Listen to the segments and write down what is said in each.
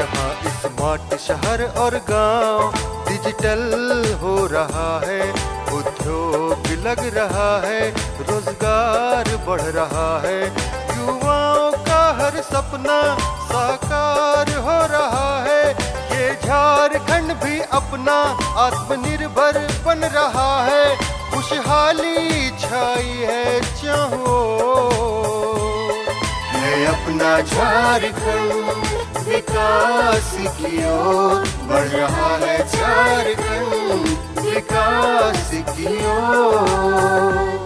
जहां स्मार्ट शहर और गांव डिजिटल हो रहा है, उद्योग लग रहा है, रोजगार बढ़ रहा है, युवाओं का हर सपना साकार हो रहा है। ये झारखंड भी अपना आत्मनिर्भर बन रहा है, खुशहाली छाई है चाहो है अपना झारखंड, विकास की ओर बढ़ रहा है झारखंड, विकास की ओर।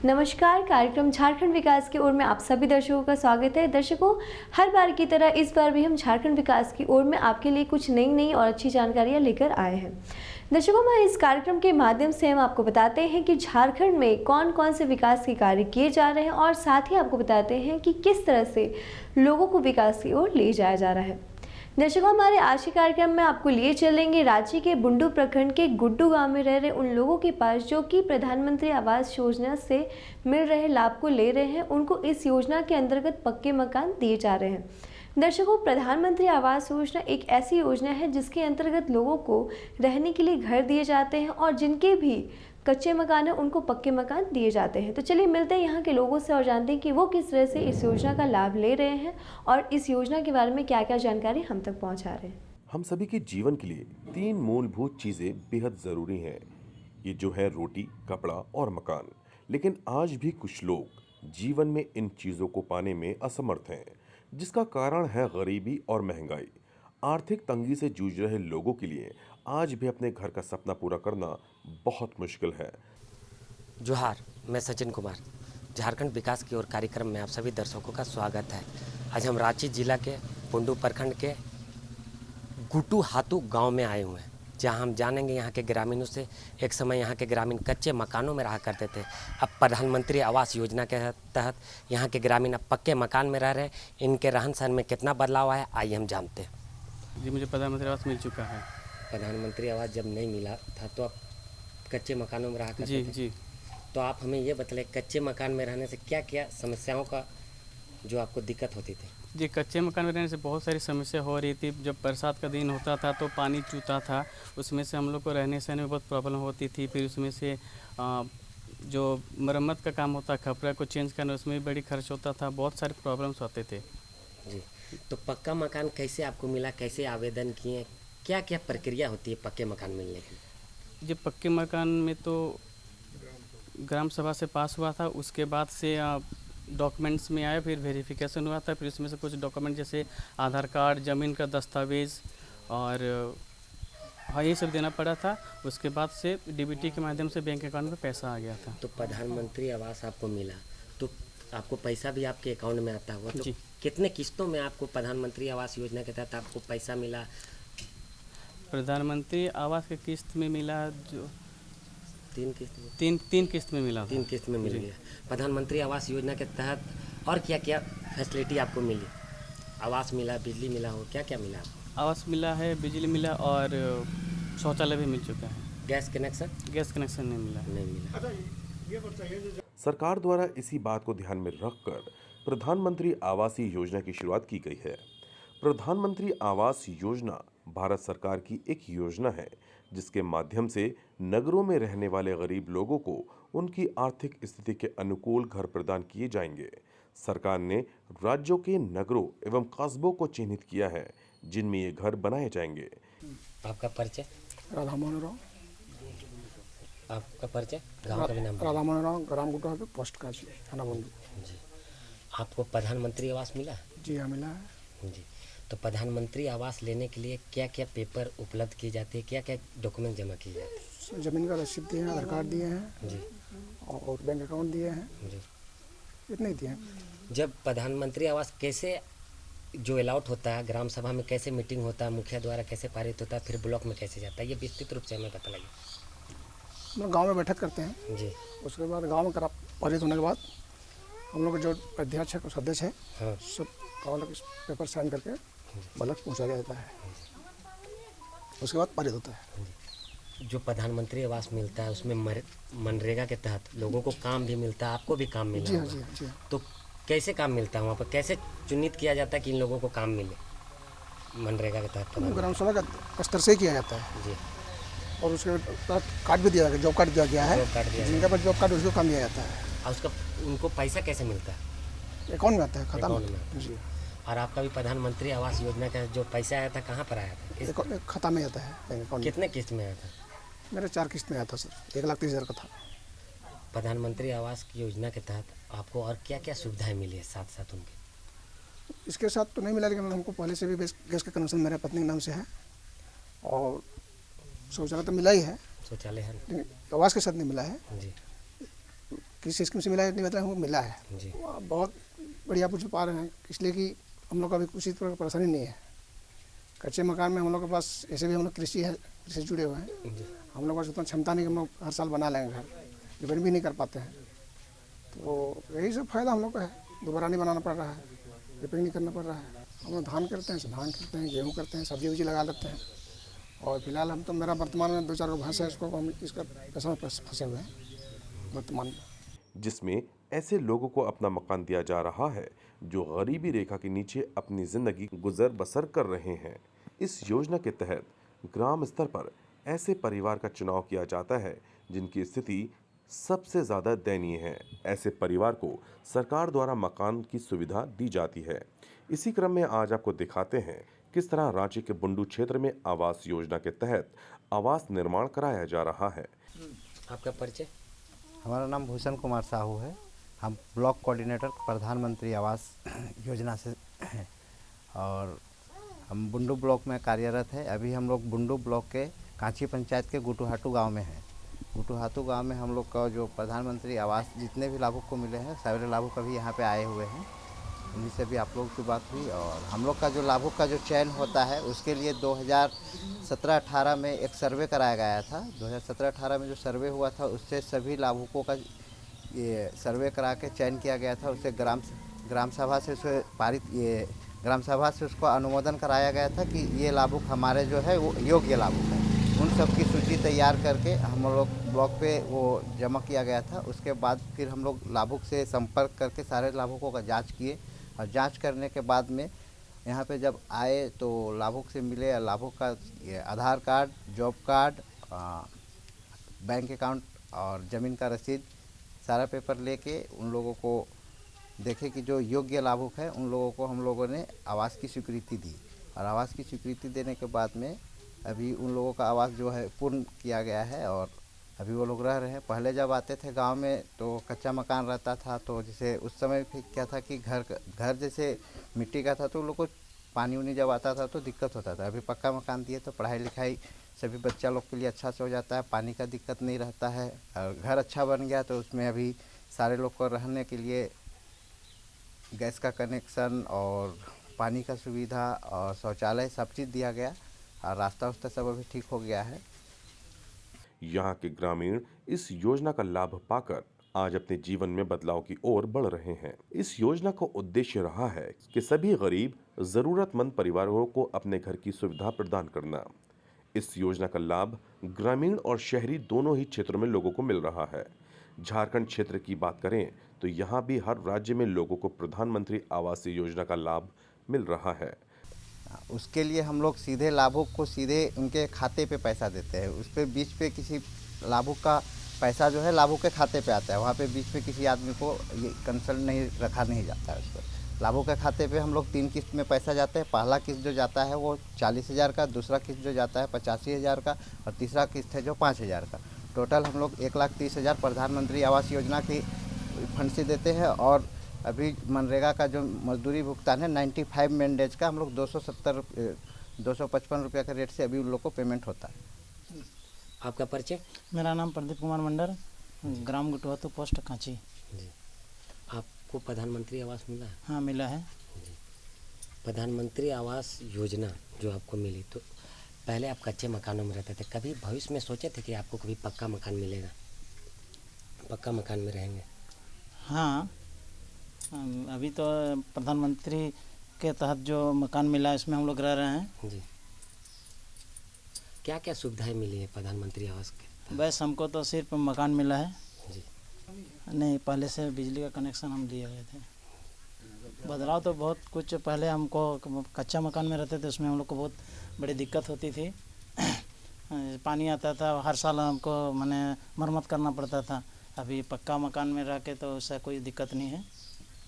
नमस्कार, कार्यक्रम झारखंड विकास की ओर में आप सभी दर्शकों का स्वागत है। दर्शकों, हर बार की तरह इस बार भी हम झारखंड विकास की ओर में आपके लिए कुछ नई और अच्छी जानकारियां लेकर आए हैं। दर्शकों, मैं इस कार्यक्रम के माध्यम से हम आपको बताते हैं कि झारखंड में कौन कौन से विकास के कार्य किए जा रहे हैं और साथ ही आपको बताते हैं कि किस तरह से लोगों को विकास की ओर ले जाया जा रहा है। दर्शकों, हमारे आज के कार्यक्रम में आपको लिए चलेंगे रांची के बुंडू प्रखंड के गुड्डू गांव में रह रहे उन लोगों के पास जो कि प्रधानमंत्री आवास योजना से मिल रहे लाभ को ले रहे हैं। उनको इस योजना के अंतर्गत पक्के मकान दिए जा रहे हैं। दर्शकों, प्रधानमंत्री आवास योजना एक ऐसी योजना है जिसके अंतर्गत लोगों को रहने के लिए घर दिए जाते हैं और जिनके भी कच्चे मकान है उनको पक्के मकान दिए जाते हैं। तो चलिए मिलते हैं यहाँ के लोगों से और जानते हैं कि वो किस तरह से इस योजना का लाभ ले रहे हैं और इस योजना के बारे में क्या क्या जानकारी हम तक पहुँचा रहे हैं। हम सभी के जीवन के लिए 3 मूलभूत चीजें बेहद जरूरी हैं। ये जो है रोटी, कपड़ा और मकान। लेकिन आज भी कुछ लोग जीवन में इन चीजों को पाने में असमर्थ हैं, जिसका कारण है गरीबी और महंगाई। आर्थिक तंगी से जूझ रहे लोगों के लिए आज भी अपने घर का सपना पूरा करना बहुत मुश्किल है। जोहार, मैं सचिन कुमार, झारखंड विकास की ओर कार्यक्रम में आप सभी दर्शकों का स्वागत है। आज हम रांची जिला के बुंडू प्रखंड के गुटू हातू गांव में आए हुए हैं, जहां हम जानेंगे यहाँ के ग्रामीणों से। एक समय यहाँ के ग्रामीण कच्चे मकानों में रहा करते थे, अब प्रधानमंत्री आवास योजना के तहत यहाँ के ग्रामीण अब पक्के मकान में रह रहे हैं। इनके रहन सहन में कितना बदलाव आया, आइए हम जानते हैं। जी, मुझे प्रधानमंत्री आवास मिल चुका है। प्रधानमंत्री आवास जब नहीं मिला था तो आप कच्चे मकानों में रहा करते जी थे। जी तो आप हमें ये बताइए, कच्चे मकान में रहने से क्या क्या समस्याओं का जो आपको दिक्कत होती थी? जी, कच्चे मकान में रहने से बहुत सारी समस्या हो रही थी। जब बरसात का दिन होता था तो पानी चूता था, उसमें से हम लोग को रहने सहने में बहुत प्रॉब्लम होती थी। फिर उसमें से जो मरम्मत का काम होता, खपरा को चेंज करना, उसमें भी बड़ी खर्च होता था। बहुत सारे प्रॉब्लम्स होते थे। जी, तो पक्का मकान कैसे आपको मिला, कैसे आवेदन किए, क्या क्या प्रक्रिया होती है पक्के मकान मिलने की? जी, पक्के मकान में तो ग्राम सभा से पास हुआ था, उसके बाद से डॉक्यूमेंट्स में आया, फिर वेरिफिकेशन हुआ था। फिर उसमें से कुछ डॉक्यूमेंट जैसे आधार कार्ड, ज़मीन का दस्तावेज़ और हाँ, ये सब देना पड़ा था। उसके बाद से डीबीटी के माध्यम से बैंक अकाउंट में पैसा आ गया था। तो प्रधानमंत्री आवास आपको मिला तो आपको पैसा भी आपके अकाउंट में आता हुआ, तो जी। कितने किस्तों में आपको प्रधानमंत्री आवास योजना के तहत आपको पैसा मिला? प्रधानमंत्री आवास के किस्त में मिला जो 3 किस्त में? तीन किस्त में मिला था। 3 किस्त में मिल गया। प्रधानमंत्री आवास योजना के तहत और क्या क्या फैसिलिटी आपको मिली? आवास मिला, बिजली मिला हो, क्या क्या मिला आपको? आवास मिला है, बिजली मिला और शौचालय भी मिल चुका है। Gas connection? गैस कनेक्शन नहीं मिला। नहीं मिला। सरकार द्वारा इसी बात को ध्यान में रखकर प्रधानमंत्री आवास योजना की शुरुआत की गई है। प्रधानमंत्री आवास योजना भारत सरकार की एक योजना है जिसके माध्यम से नगरों में रहने वाले गरीब लोगों को उनकी आर्थिक स्थिति के अनुकूल घर प्रदान किए जाएंगे। सरकार ने राज्यों के नगरों एवं कस्बों को चिन्हित किया है जिनमें ये घर बनाए जाएंगे। आपका परिचय? राधा मोहन राव। आपका परिचय? गाँव का भी नाम? राधा मोहन राव, ग्राम गुटा पे पोस्ट का थाना बुंडू। जी, आपको प्रधानमंत्री आवास मिला? जी हाँ, मिला है। जी, तो प्रधानमंत्री आवास लेने के लिए क्या क्या पेपर उपलब्ध किए जाते हैं, क्या क्या डॉक्यूमेंट जमा किए जाते हैं? जमीन का रसीद दिए हैं, आधार कार्ड दिए हैं जी और बैंक अकाउंट दिए हैं, जी। इतने ही दिए हैं। जब प्रधानमंत्री आवास कैसे जो अलाउट होता है, ग्राम सभा में कैसे मीटिंग होता है, मुखिया द्वारा कैसे पारित होता है, फिर ब्लॉक में कैसे जाता है, ये विस्तृत रूप से हमें पता लगे। हम लोग गाँव में बैठक करते हैं जी। उसके बाद गाँव में पारित होने के बाद हम लोग जो अध्यक्ष है, सदस्य है, हाँ। सब गाँव लोग पेपर साइन करके ब्लॉक पहुँचा दिया जाता है, उसके बाद पारित होता है। जो प्रधानमंत्री आवास मिलता है उसमें मनरेगा के तहत लोगों को काम भी मिलता है, आपको भी काम मिला जी हाँ। तो कैसे काम मिलता है वहाँ पर, कैसे चुनित किया जाता है कि इन लोगों को काम मिले? मनरेगा के तहत प्रधान ग्राम सभा का स्तर से ही किया जाता है जी और उसके तहत कार्ड भी दिया गया, जॉब कार्ड दिया गया है। जॉब कार्ड दिया जिनके पास जॉब कार्ड उसको काम दिया जाता है, और उसका उनको पैसा कैसे मिलता है? अकाउंट में आता है, खाता अकाउंट में। में। जी, और आपका भी प्रधानमंत्री आवास योजना का जो पैसा आया था कहाँ पर आया था? एक खाता में आता है, बैंक अकाउंट में। कितने किस्त में आया था? मेरे 4 किस्त में आया था सर, 1,30,000 का था। प्रधानमंत्री आवास की योजना के तहत आपको और क्या क्या सुविधाएं मिली है साथ साथ उनके? इसके साथ तो नहीं मिला, लेकिन हमको पहले से भी गैस का कनेक्शन मेरे पत्नी के नाम से है और शौचालय तो मिला ही है, शौचालय है लेकिन आवास के साथ नहीं मिला है। जी किस स्कीम से मिला है नहीं मतलब हमको मिला है। जी बहुत बढ़िया पूछ पा रहे हैं, इसलिए कि हम लोग का अभी किसी तरह की परेशानी नहीं है। कच्चे मकान में हम लोग के पास ऐसे भी हम लोग कृषि से जुड़े हुए हैं, जी हम लोग का उतना क्षमता नहीं कि हम लोग हर साल बना लेंगे घर, डिपेंड भी नहीं कर पाते हैं। तो यही सब फायदा हम लोग का है, दोबारा नहीं बनाना पड़ रहा है, डिपेंड नहीं करना पड़ रहा है। हम लोग धान करते हैं, धान करते हैं, गेहूँ करते हैं, सब्जी वब्जी लगा लेते हैं। और फिलहाल हम तो मेरा वर्तमान में 2-4 भैंस है, इसको हम इसका पैसा में फंसे हुए हैं वर्तमान में। जिसमें ऐसे लोगों को अपना मकान दिया जा रहा है जो गरीबी रेखा के नीचे अपनी जिंदगी गुजर बसर कर रहे हैं। इस योजना के तहत ग्राम स्तर पर ऐसे परिवार का चुनाव किया जाता है जिनकी स्थिति सबसे ज्यादा दयनीय है। ऐसे परिवार को सरकार द्वारा मकान की सुविधा दी जाती है। इसी क्रम में आज आपको दिखाते हैं किस तरह रांची के बुंडू क्षेत्र में आवास योजना के तहत आवास निर्माण कराया जा रहा है। आपका परिचय? हमारा नाम भूषण कुमार साहू है। हम ब्लॉक कोऑर्डिनेटर प्रधानमंत्री आवास योजना से हैं और हम बुंडू ब्लॉक में कार्यरत है। अभी हम लोग बुंडू ब्लॉक के कांची पंचायत के गुटुहाटू गांव में हैं। गुटुहाटू गांव में हम लोग का जो प्रधानमंत्री आवास जितने भी लाभुक को मिले हैं, सारे लाभुक अभी यहाँ पे आए हुए हैं। उन्हीं से भी आप लोग की बात हुई और हम लोग का जो लाभुक का जो चयन होता है उसके लिए 2017-18 में एक सर्वे कराया गया था। 2017-18 में जो सर्वे हुआ था उससे सभी लाभुकों का ये सर्वे करा के चयन किया गया था। उससे ग्राम सभा से उसे ग्राम सभा से उसको अनुमोदन कराया गया था कि ये लाभुक हमारे जो है वो योग्य लाभुक है। उन सब की सूची तैयार करके हम लोग ब्लॉक पे वो जमा किया गया था। उसके बाद फिर हम लोग लाभुक से संपर्क करके सारे लाभुकों का जांच किए और जांच करने के बाद में यहाँ पे जब आए तो लाभुक से मिले। लाभुक का ये Aadhaar card, job card, bank account और ज़मीन का रसीद सारा पेपर लेके उन लोगों को देखे कि जो योग्य लाभुक है उन लोगों को हम लोगों ने आवास की स्वीकृति दी। और आवास की स्वीकृति देने के बाद में अभी उन लोगों का आवास जो है पूर्ण किया गया है और अभी वो लोग रह रहे हैं। पहले जब आते थे गांव में तो कच्चा मकान रहता था, तो जैसे उस समय फिर क्या था कि घर जैसे मिट्टी का था तो उन लोग को पानी उनी जब आता था तो दिक्कत होता था। अभी पक्का मकान दिए तो पढ़ाई लिखाई सभी बच्चा लोग के लिए अच्छा से हो जाता है, पानी का दिक्कत नहीं रहता है। और घर अच्छा बन गया तो उसमें अभी सारे लोग को रहने के लिए गैस का कनेक्शन और पानी का सुविधा और शौचालय सब चीज़ दिया गया और रास्ता वास्ता सब अभी ठीक हो गया है। यहाँ के ग्रामीण इस योजना का लाभ पाकर आज अपने जीवन में बदलाव की ओर बढ़ रहे हैं। इस योजना का उद्देश्य रहा है कि सभी गरीब जरूरतमंद परिवारों को अपने घर की सुविधा प्रदान करना। इस योजना का लाभ ग्रामीण और शहरी दोनों ही क्षेत्रों में लोगों को मिल रहा है। झारखंड क्षेत्र की बात करें तो यहाँ भी हर राज्य में लोगों को प्रधानमंत्री आवास योजना का लाभ मिल रहा है। उसके लिए हम लोग सीधे लाभुक को सीधे उनके खाते पे पैसा देते हैं। उस पर बीच पे किसी लाभुक का पैसा जो है लाभुक के खाते पे आता है, वहाँ पे बीच पे किसी आदमी को ये कंसल्ट नहीं रखा नहीं जाता है। उस पर लाभुक के खाते पे हम लोग 3 किस्त में पैसा जाते हैं। पहला किस्त जो जाता है वो 40,000 का, दूसरा किस्त जो जाता है 85,000 का और तीसरा किस्त है जो 5,000 का। टोटल हम लोग 1,30,000 प्रधानमंत्री आवास योजना की फंड से देते हैं। और अभी मनरेगा का जो मजदूरी भुगतान है 95 मैंडेज का हम लोग 255 रुपये के रेट से अभी उन लोग को पेमेंट होता है। आपका परिचय? मेरा नाम प्रदीप कुमार मंडल, ग्राम गुटुहातू, पोस्ट कांची। जी। आपको प्रधानमंत्री आवास मिला है? हाँ, मिला है। जी। प्रधानमंत्री आवास योजना जो आपको मिली, तो पहले आप कच्चे मकानों में रहते थे, कभी भविष्य में सोचे थे कि आपको कभी पक्का मकान मिलेगा, पक्का मकान में रहेंगे? हाँ, अभी तो प्रधानमंत्री के तहत जो मकान मिला है इसमें हम लोग रह रहे हैं। जी। क्या क्या सुविधाएं मिली है प्रधानमंत्री आवास के? बस हमको तो सिर्फ मकान मिला है। जी। नहीं, पहले से बिजली का कनेक्शन हम दिए गए थे। बदलाव तो बहुत कुछ, पहले हमको कच्चा मकान में रहते थे, उसमें हम लोग को बहुत बड़ी दिक्कत होती थी। पानी आता था, हर साल हमको माने मरम्मत करना पड़ता था। अभी पक्का मकान में रह के तो उससे कोई दिक्कत नहीं है,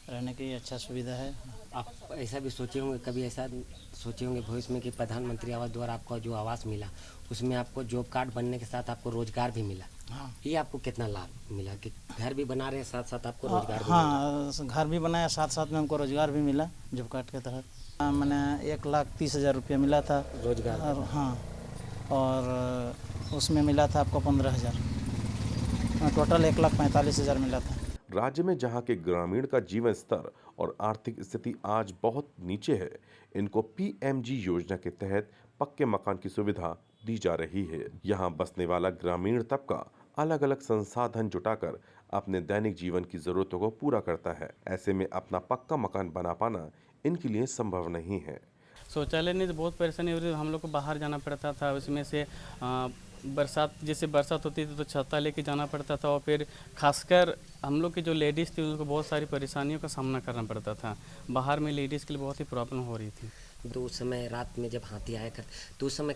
रहने की अच्छा सुविधा है। आप ऐसा भी सोचे होंगे, कभी ऐसा सोचे होंगे भविष्य में कि प्रधानमंत्री आवास द्वारा आपको जो आवास मिला उसमें आपको जॉब कार्ड बनने के साथ आपको रोजगार भी मिला। हाँ ये आपको कितना लाभ मिला कि घर भी बना रहे हैं साथ साथ आपको रोजगार भी मिला? हाँ, घर भी बनाया, साथ साथ में हमको रोजगार भी मिला जॉब कार्ड के तहत। मैंने 1,30,000 रुपया मिला था रोजगार। और हाँ, और उसमें मिला था आपको 15,000, टोटल 1,45,000 मिला था। राज्य में जहां के ग्रामीण का जीवन स्तर और आर्थिक स्थिति आज बहुत नीचे है, इनको पीएमजी योजना के तहत पक्के मकान की सुविधा दी जा रही है। यहां बसने वाला ग्रामीण तबका अलग अलग संसाधन जुटाकर अपने दैनिक जीवन की जरूरतों को पूरा करता है। ऐसे में अपना पक्का मकान बना पाना इनके लिए संभव नहीं है। शौचालय नहीं तो बहुत परेशानी हो रही थी, हम लोग को बाहर जाना पड़ता था। उसमें से बरसात, जैसे बरसात होती थी तो छत्ता लेके जाना पड़ता था, और फिर खासकर हम लोग की जो लेडीज़ थी उनको बहुत सारी परेशानियों का सामना करना पड़ता था। बाहर में लेडीज़ के लिए बहुत ही प्रॉब्लम हो रही थी। तो उस समय रात में जब हाथी आया कर तो उस समय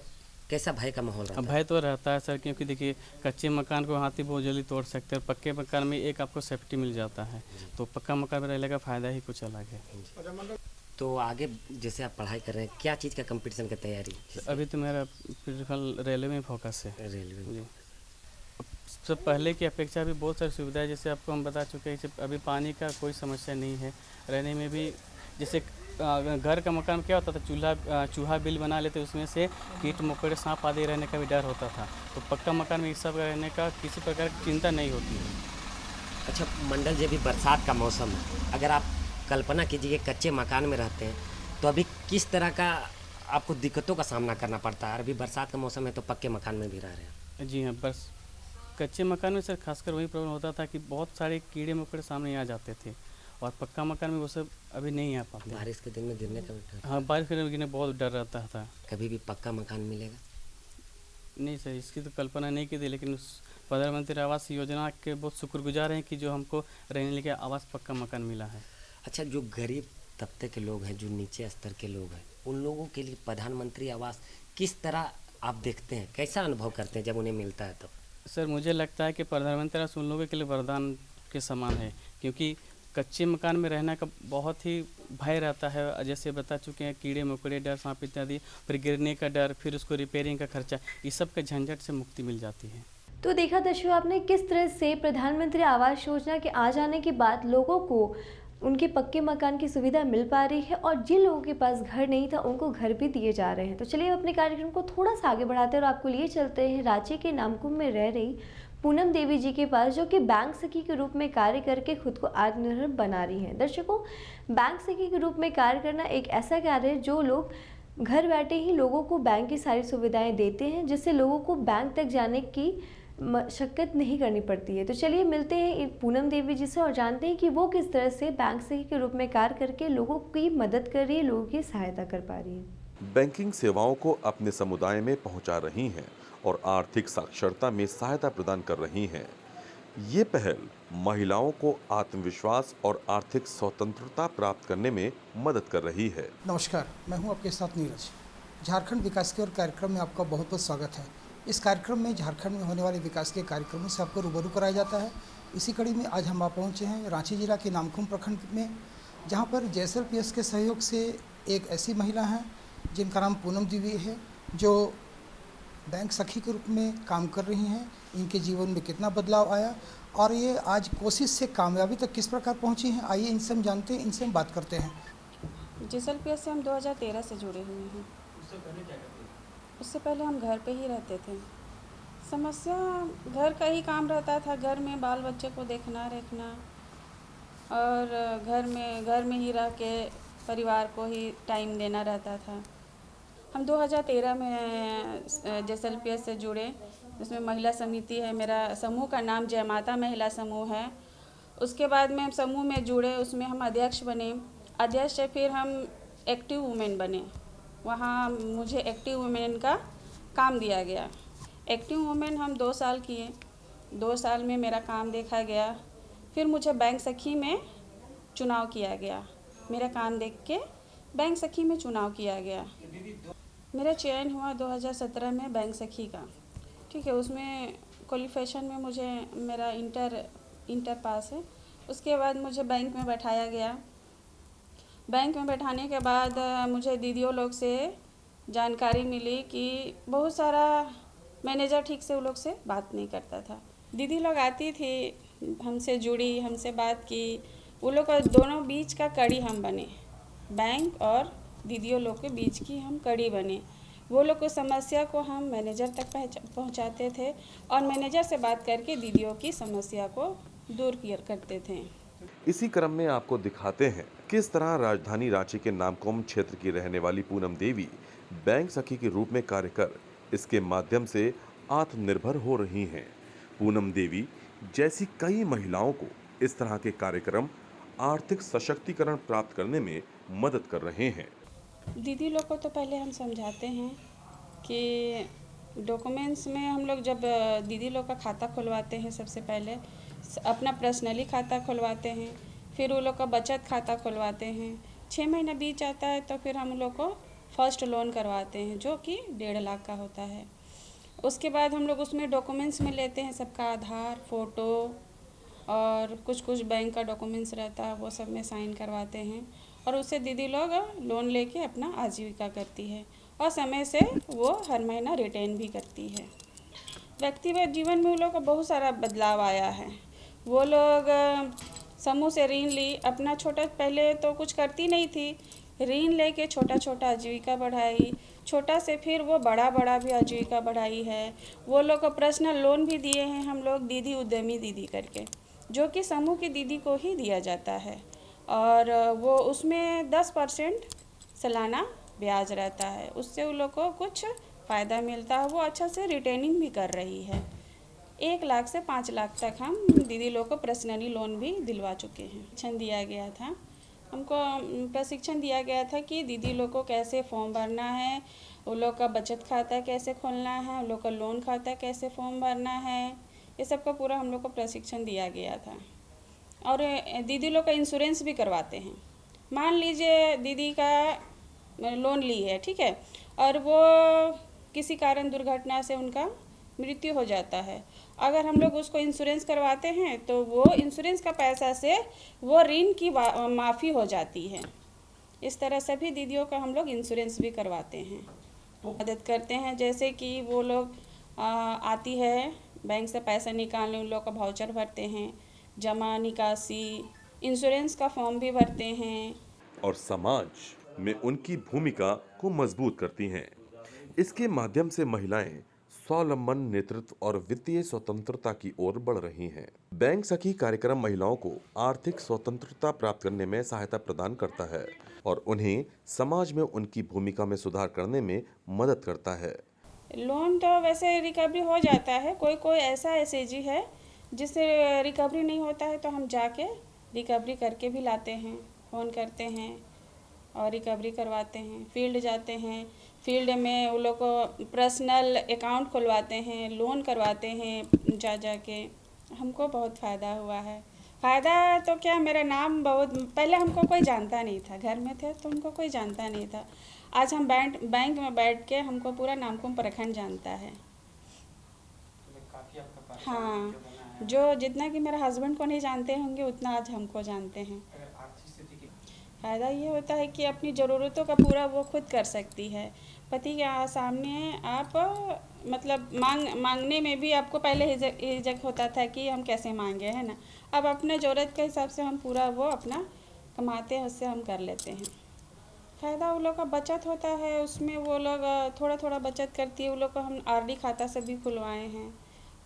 कैसा भय का माहौल रहता है? भय तो रहता है सर, क्योंकि देखिए कच्चे मकान को हाथी बहुत जल्दी तोड़ सकते हैं, और पक्के मकान में एक आपको सेफ्टी मिल जाता है, तो पक्का मकान में रहने का फ़ायदा ही कुछ अलग है। तो आगे जैसे आप पढ़ाई कर रहे हैं, क्या चीज़ का कंपटीशन की तैयारी? अभी तो मेरा फिलहाल रेलवे में फोकस है। रेलवे में। जी, सब पहले की अपेक्षा भी बहुत सारी सुविधाएं, जैसे आपको हम बता चुके हैं, अभी पानी का कोई समस्या नहीं है। रहने में भी जैसे घर का मकान क्या होता था, चूहा बिल बना लेते, उसमें से कीट मकोड़े सांप आदि रहने का भी डर होता था। तो पक्का मकान में इस सब रहने का किसी प्रकार की चिंता नहीं होती है। अच्छा मंडल जी, अभी बरसात का मौसम है, अगर आप कल्पना कीजिए कच्चे मकान में रहते हैं तो अभी किस तरह का आपको दिक्कतों का सामना करना पड़ता है? अभी बरसात का मौसम है तो पक्के मकान में भी रह रहे हैं। जी हाँ, बस कच्चे मकान में सर खासकर वही प्रॉब्लम होता था कि बहुत सारे कीड़े मकोड़े सामने आ जाते थे, और पक्का मकान में वो सब अभी नहीं आ पाते। बारिश के दिन में गिरने का भी डर? हाँ, बारिश के दिन में गिरने बहुत डर रहता था। कभी भी पक्का मकान मिलेगा? नहीं सर, इसकी तो कल्पना नहीं की थी, लेकिन उस प्रधानमंत्री आवास योजना के बहुत शुक्रगुजार हैं कि जो हमको रहने के आवास पक्का मकान मिला है। अच्छा, जो गरीब तबके के लोग हैं, जो नीचे स्तर के लोग हैं, उन लोगों के लिए प्रधानमंत्री आवास किस तरह आप देखते हैं, कैसा अनुभव करते हैं जब उन्हें मिलता है तो? सर मुझे लगता है कि प्रधानमंत्री आवास उन लोगों के लिए वरदान के समान है, क्योंकि कच्चे मकान में रहने का बहुत ही भय रहता है। जैसे बता चुके हैं, कीड़े मकोड़े डर, सांप इत्यादि, फिर गिरने का डर, फिर उसको रिपेयरिंग का खर्चा, इस सब के झंझट से मुक्ति मिल जाती है। तो देखा दर्शकों आपने किस तरह से प्रधानमंत्री आवास योजना के आ जाने के बाद लोगों को उनके पक्के मकान की सुविधा मिल पा रही है, और जिन लोगों के पास घर नहीं था उनको घर भी दिए जा रहे हैं। तो चलिए अपने कार्यक्रम को थोड़ा सा आगे बढ़ाते हैं और आपको लिए चलते हैं रांची के नामकुम में रह रही पूनम देवी जी के पास, जो कि बैंक सखी के रूप में कार्य करके खुद को आत्मनिर्भर बना रही हैं। दर्शकों, बैंक सखी के रूप में कार्य करना एक ऐसा कार्य है जो लोग घर बैठे ही लोगों को बैंक की सारी सुविधाएं देते हैं, जिससे लोगों को बैंक तक जाने की मशक्कत नहीं करनी पड़ती है। तो चलिए मिलते हैं पूनम देवी जी से और जानते हैं कि वो किस तरह से बैंक सखी के रूप में कार्य करके लोगों की मदद कर रही है, लोगों की सहायता कर पा रही है। बैंकिंग सेवाओं को अपने समुदाय में पहुंचा रही हैं और आर्थिक साक्षरता में सहायता प्रदान कर रही हैं। ये पहल महिलाओं को आत्मविश्वास और आर्थिक स्वतंत्रता प्राप्त करने में मदद कर रही है। नमस्कार, मैं हूं आपके साथ नीरज। झारखंड विकास की ओर कार्यक्रम में आपका बहुत बहुत स्वागत है। इस कार्यक्रम में झारखंड में होने वाले विकास के कार्यक्रमों से आपको रूबरू कराया जाता है। इसी कड़ी में आज हम पहुंचे हैं रांची जिला के नामकुम प्रखंड में, जहां पर JSLPS के सहयोग से एक ऐसी महिला हैं जिनका नाम पूनम देवी है, जो बैंक सखी के रूप में काम कर रही हैं। इनके जीवन में कितना बदलाव आया और ये आज कोशिश से कामयाबी तक किस प्रकार पहुंची हैं, आइए इनसे हम जानते हैं, इनसे हम बात करते हैं। JSLPS से हम 2013 से जुड़े हुए हैं। उससे पहले हम घर पे ही रहते थे। समस्या घर का ही काम रहता था, घर में बाल बच्चे को देखना रखना, और घर में ही रह के परिवार को ही टाइम देना रहता था। हम 2013 में JSLPS से जुड़े, जिसमें महिला समिति है। मेरा समूह का नाम जय माता महिला समूह है। उसके बाद में हम समूह में जुड़े, उसमें हम अध्यक्ष बने। अध्यक्ष से फिर हम एक्टिव वुमेन बने। वहाँ मुझे एक्टिव वुमेन का काम दिया गया। एक्टिव वुमेन हम 2 साल किए। 2 साल में मेरा काम देखा गया। फिर मुझे बैंक सखी में चुनाव किया गया। मेरा काम देख के बैंक सखी में चुनाव किया गया। मेरा चयन हुआ 2017 में बैंक सखी का, ठीक है। उसमें क्वालिफिकेशन में मुझे मेरा इंटर पास है। उसके बाद मुझे बैंक में बैठाया गया। बैंक में बैठाने के बाद मुझे दीदियों लोग से जानकारी मिली कि बहुत सारा मैनेजर ठीक से वो लोग से बात नहीं करता था। दीदी लोग आती थी, हमसे जुड़ी, हमसे बात की। वो लोग का दोनों बीच का कड़ी हम बने, बैंक और दीदियों लोग के बीच की हम कड़ी बने। वो लोग को समस्या को हम मैनेजर तक पहुंचाते थे और मैनेजर से बात करके दीदियों की समस्या को दूर करते थे। इसी क्रम में आपको दिखाते हैं किस तरह राजधानी रांची के नामकुम क्षेत्र की रहने वाली पूनम देवी बैंक सखी के रूप में कार्य कर इसके माध्यम से आत्मनिर्भर हो रही हैं। पूनम देवी जैसी कई महिलाओं को इस तरह के कार्यक्रम आर्थिक सशक्तिकरण प्राप्त करने में मदद कर रहे हैं। दीदी लोग को तो पहले हम समझाते हैं कि डॉक्यूमेंट्स में हम लोग जब दीदी लोग का खाता खुलवाते हैं, सबसे पहले अपना पर्सनली खाता खुलवाते हैं, फिर वो लोग का बचत खाता खुलवाते हैं। 6 महीना बीत जाता है तो फिर हम लोग को फर्स्ट लोन करवाते हैं जो कि 1.5 लाख का होता है। उसके बाद हम लोग उसमें डॉक्यूमेंट्स में लेते हैं सबका आधार, फ़ोटो और कुछ बैंक का डॉक्यूमेंट्स रहता है, वो सब में साइन करवाते हैं और उससे दीदी लोग लोन लेके अपना आजीविका करती है और समय से वो हर महीना रिटर्न भी करती है। व्यक्तिगत जीवन में वो लोग का बहुत सारा बदलाव आया है। वो लोग समूह से ऋण ली, अपना छोटा, पहले तो कुछ करती नहीं थी, ऋण लेके छोटा आजीविका बढ़ाई, छोटा से फिर वो बड़ा भी आजीविका बढ़ाई है। वो लोग को पर्सनल लोन भी दिए हैं हम लोग दीदी उद्यमी दीदी करके, जो कि समूह की दीदी को ही दिया जाता है और वो उसमें 10% सालाना ब्याज रहता है। उससे उन लोग को कुछ फ़ायदा मिलता है। वो अच्छा से रिटेनिंग भी कर रही है। 1 लाख से 5 लाख तक हम दीदी लोग को पर्सनली लोन भी दिलवा चुके हैं। प्रशिक्षण दिया गया था, हमको प्रशिक्षण दिया गया था कि दीदी लोग को कैसे फॉर्म भरना है, वो लोग का बचत खाता कैसे खोलना है, वो लोग का लोन खाता कैसे फॉर्म भरना है, ये सब का पूरा हम लोग को प्रशिक्षण दिया गया था। और दीदी लोग का इंश्योरेंस भी करवाते हैं। मान लीजिए दीदी का लोन ली है, ठीक है, और वो किसी कारण दुर्घटना से उनका मृत्यु हो जाता है, अगर हम लोग उसको इंश्योरेंस करवाते हैं तो वो इंश्योरेंस का पैसा से वो ऋण की माफ़ी हो जाती है। इस तरह सभी दीदियों का हम लोग इंश्योरेंस भी करवाते हैं, मदद करते हैं। जैसे कि वो लोग आती है बैंक से पैसा निकालने, उन लोग का वाउचर भरते हैं, जमा निकासी, इंश्योरेंस का फॉर्म भी भरते हैं और समाज में उनकी भूमिका को मजबूत करती हैं। इसके माध्यम से महिलाएं स्वावलंबन, नेतृत्व और वित्तीय स्वतंत्रता की ओर बढ़ रही हैं। बैंक सखी कार्यक्रम महिलाओं को आर्थिक स्वतंत्रता प्राप्त करने में सहायता प्रदान करता है और उन्हें समाज में उनकी भूमिका में सुधार करने में मदद करता है। लोन तो वैसे रिकवरी हो जाता है, कोई ऐसा एसएजी है जिससे रिकवरी नहीं होता है तो हम जाके रिकवरी करके भी लाते हैं, फ़ोन करते हैं और रिकवरी करवाते हैं। फील्ड जाते हैं, फील्ड में वो लोग को पर्सनल अकाउंट खुलवाते हैं, लोन करवाते हैं जाके। हमको बहुत फ़ायदा हुआ है। फ़ायदा तो क्या, मेरा नाम बहुत, पहले हमको कोई जानता नहीं था, घर में थे तो हमको कोई जानता नहीं था। आज हम बैंक में बैठ के हमको पूरा नामकुम प्रखंड जानता है। हाँ, जो जितना कि मेरे हस्बैंड को नहीं जानते होंगे उतना आज हमको जानते हैं। फ़ायदा ये होता है कि अपनी ज़रूरतों का पूरा वो खुद कर सकती है। पति के सामने आप मतलब मांगने में भी आपको पहले हिचक होता था कि हम कैसे मांगे, है ना। अब अपने ज़रूरत के हिसाब से हम पूरा वो अपना कमाते हैं, उससे हम कर लेते हैं। फ़ायदा वो लोग का बचत होता है, उसमें वो लोग थोड़ा बचत करती है। वो लोग को हम आरडी खाता से भी खुलवाए हैं।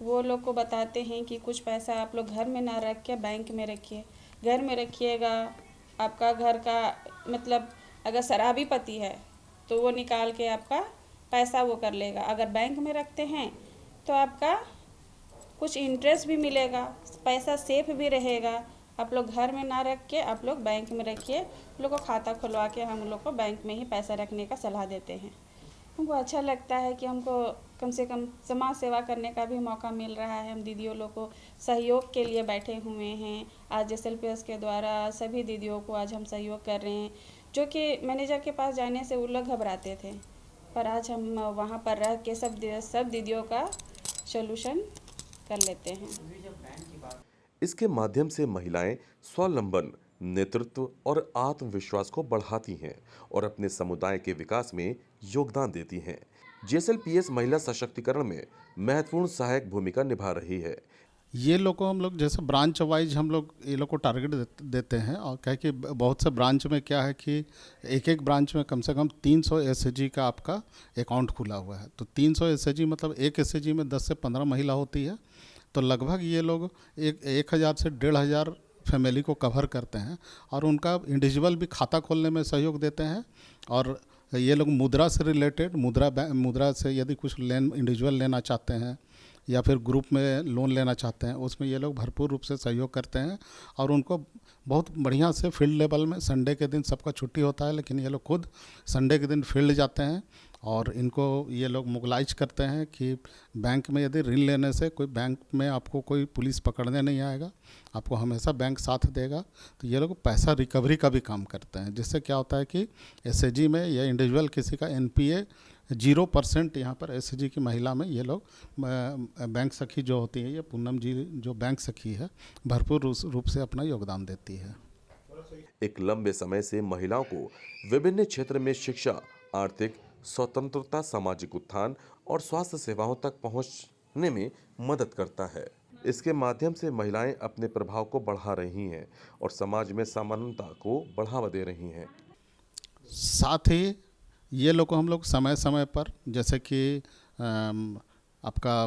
वो लोग को बताते हैं कि कुछ पैसा आप लोग घर में ना रख के बैंक में रखिए। घर में रखिएगा, आपका घर का मतलब अगर शराबी पति है तो वो निकाल के आपका पैसा वो कर लेगा। अगर बैंक में रखते हैं तो आपका कुछ इंटरेस्ट भी मिलेगा, पैसा सेफ भी रहेगा। आप लोग घर में ना रख के आप लोग बैंक में रखिए। लोग को खाता खुलवा के हम लोग को बैंक में ही पैसा रखने का सलाह देते हैं। हमको अच्छा लगता है कि हमको कम से कम समाज सेवा करने का भी मौका मिल रहा है। हम दीदियों लोग को सहयोग के लिए बैठे हुए हैं। आज SLPS के द्वारा सभी दीदियों को आज हम सहयोग कर रहे हैं, जो कि मैनेजर के पास जाने से वो लोग घबराते थे, पर आज हम वहाँ पर रह के सब दीदियों का सॉल्यूशन कर लेते हैं। इसके माध्यम से महिलाएं स्वावलंबन, नेतृत्व और आत्मविश्वास को बढ़ाती हैं और अपने समुदाय के विकास में योगदान देती हैं। JSLPS महिला सशक्तिकरण में महत्वपूर्ण सहायक भूमिका निभा रही है। ये लोग को हम लोग जैसे ब्रांच वाइज हम लोग ये लोग को टारगेट देते हैं, और क्या कि बहुत से ब्रांच में क्या है कि एक एक ब्रांच में कम से कम 300 SHG का आपका अकाउंट खुला हुआ है। तो 300 SHG मतलब एक SHG में 10 से 15 महिला होती है, तो लगभग ये लोग 1000 से 1500 फैमिली को कवर करते हैं और उनका इंडिविजुअल भी खाता खोलने में सहयोग देते हैं। और ये लोग मुद्रा से रिलेटेड मुद्रा से यदि कुछ इंडिविजुअल लेना चाहते हैं या फिर ग्रुप में लोन लेना चाहते हैं, उसमें ये लोग भरपूर रूप से सहयोग करते हैं और उनको बहुत बढ़िया से फील्ड लेवल में, संडे के दिन सबका छुट्टी होता है लेकिन ये लोग खुद संडे के दिन फील्ड जाते हैं और इनको ये लोग मोबिलाइज करते हैं कि बैंक में यदि ऋण लेने से कोई बैंक में आपको कोई पुलिस पकड़ने नहीं आएगा, आपको हमेशा बैंक साथ देगा। तो ये लोग पैसा रिकवरी का भी काम करते हैं, जिससे क्या होता है कि SHG में या इंडिविजुअल किसी का NPA 0% यहाँ पर SHG की महिला में ये लोग बैंक सखी जो होती है, ये पूनम जी जो बैंक सखी है, भरपूर रूप से अपना योगदान देती है। एक लंबे समय से महिलाओं को विभिन्न क्षेत्र में शिक्षा, आर्थिक स्वतंत्रता, सामाजिक उत्थान और स्वास्थ्य सेवाओं तक पहुंचने में मदद करता है। इसके माध्यम से महिलाएं अपने प्रभाव को बढ़ा रही हैं और समाज में समानता को बढ़ावा दे रही हैं। साथ ही ये लोग को हम लोग समय समय पर, जैसे कि आपका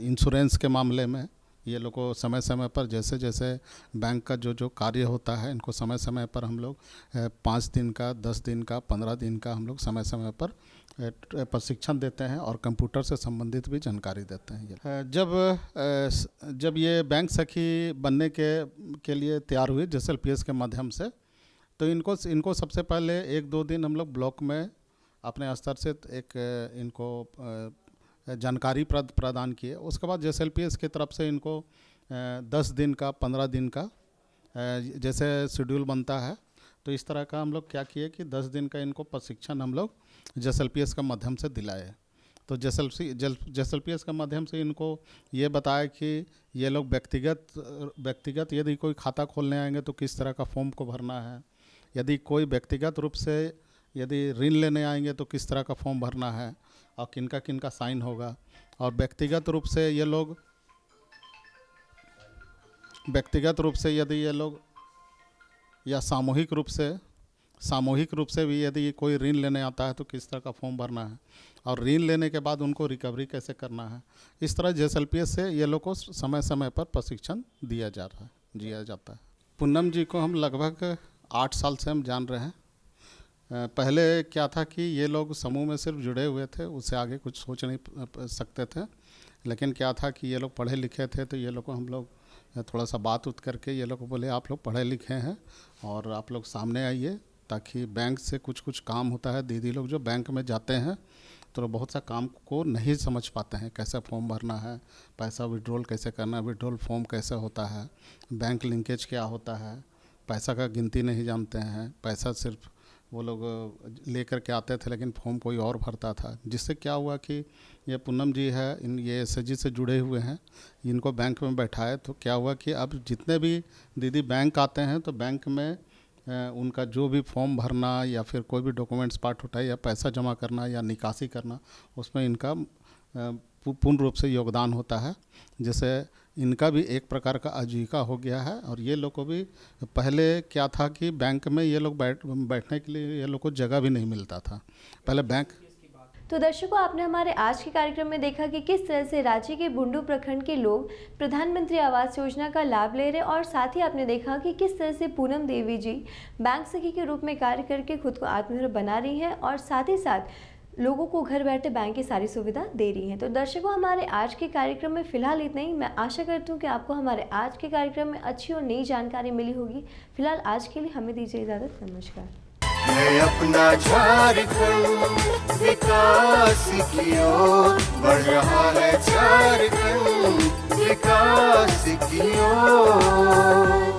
इंश्योरेंस के मामले में ये लोग को समय समय पर जैसे जैसे बैंक का जो कार्य होता है, इनको समय समय पर हम लोग 5 दिन का, 10 दिन का, 15 दिन का हम लोग समय समय पर प्रशिक्षण देते हैं और कंप्यूटर से संबंधित भी जानकारी देते हैं। जब ये बैंक सखी बनने के लिए तैयार हुए JSLPS के माध्यम से, तो इनको सबसे पहले 1-2 दिन हम लोग ब्लॉक में अपने स्तर से एक इनको जानकारी प्रदान किए। उसके बाद JSLPS की तरफ से इनको 10 दिन का, 15 दिन का जैसे शेड्यूल बनता है, तो इस तरह का हम लोग क्या किए कि 10 दिन का इनको प्रशिक्षण हम लोग JSLPS के माध्यम से दिलाए। तो JSLPS के माध्यम से इनको ये बताया कि ये लोग व्यक्तिगत यदि कोई खाता खोलने आएंगे तो किस तरह का फॉर्म को भरना है, यदि कोई व्यक्तिगत रूप से यदि ऋण लेने आएंगे तो किस तरह का फॉर्म भरना है और किनका साइन होगा, और व्यक्तिगत रूप से यदि ये लोग या सामूहिक रूप से भी यदि कोई ऋण लेने आता है तो किस तरह का फॉर्म भरना है, और ऋण लेने के बाद उनको रिकवरी कैसे करना है। इस तरह JSLPS से ये लोग को समय समय पर प्रशिक्षण दिया जाता है। पूनम जी को हम लगभग 8 साल से हम जान रहे हैं। पहले क्या था कि ये लोग समूह में सिर्फ जुड़े हुए थे, उससे आगे कुछ सोच नहीं सकते थे, लेकिन क्या था कि ये लोग पढ़े लिखे थे, तो ये लोग को हम लोग थोड़ा सा बात करके ये लोग को बोले आप लोग पढ़े लिखे हैं और आप लोग सामने आइए, ताकि बैंक से कुछ काम होता है। दीदी लोग जो बैंक में जाते हैं तो बहुत सा काम को नहीं समझ पाते हैं, कैसे फॉर्म भरना है, पैसा विड्रॉल कैसे करना है, विड्रॉल फॉर्म कैसे होता है, बैंक लिंकेज क्या होता है, पैसा का गिनती नहीं जानते हैं। पैसा सिर्फ वो लोग लेकर के आते थे लेकिन फॉर्म कोई और भरता था, जिससे क्या हुआ कि ये पूनम जी है, ये SHG से जुड़े हुए हैं, इनको बैंक में बैठाए तो क्या हुआ कि अब जितने भी दीदी बैंक आते हैं तो बैंक में उनका जो भी फॉर्म भरना या फिर कोई भी डॉक्यूमेंट्स पार्ट उठाए या पैसा जमा करना या निकासी करना, उसमें इनका पूर्ण रूप से योगदान होता है, जिससे इनका भी एक प्रकार का आजीविका हो गया है। और ये लोग को भी पहले क्या था कि बैंक में ये लोग बैठने के लिए ये लोग को जगह भी नहीं मिलता था पहले बैंक। तो दर्शकों, आपने हमारे आज के कार्यक्रम में देखा कि किस तरह से राज्य के बुंडू प्रखंड के लोग प्रधानमंत्री आवास योजना का लाभ ले रहे, और साथ ही आपने देखा कि किस तरह से पूनम देवी जी बैंक सखी के रूप में कार्य करके खुद को आत्मनिर्भर बना रही हैं और साथ ही साथ लोगों को घर बैठे बैंक की सारी सुविधा दे रही हैं। तो दर्शकों, हमारे आज के कार्यक्रम में फ़िलहाल इतना ही। मैं आशा करती हूँ कि आपको हमारे आज के कार्यक्रम में अच्छी और नई जानकारी मिली होगी। फिलहाल आज के लिए हमें दीजिए इजाज़त। नमस्कार। है अपना झारखंड, विकास की ओर बढ़ रहा है झारखंड, विकास की ओर।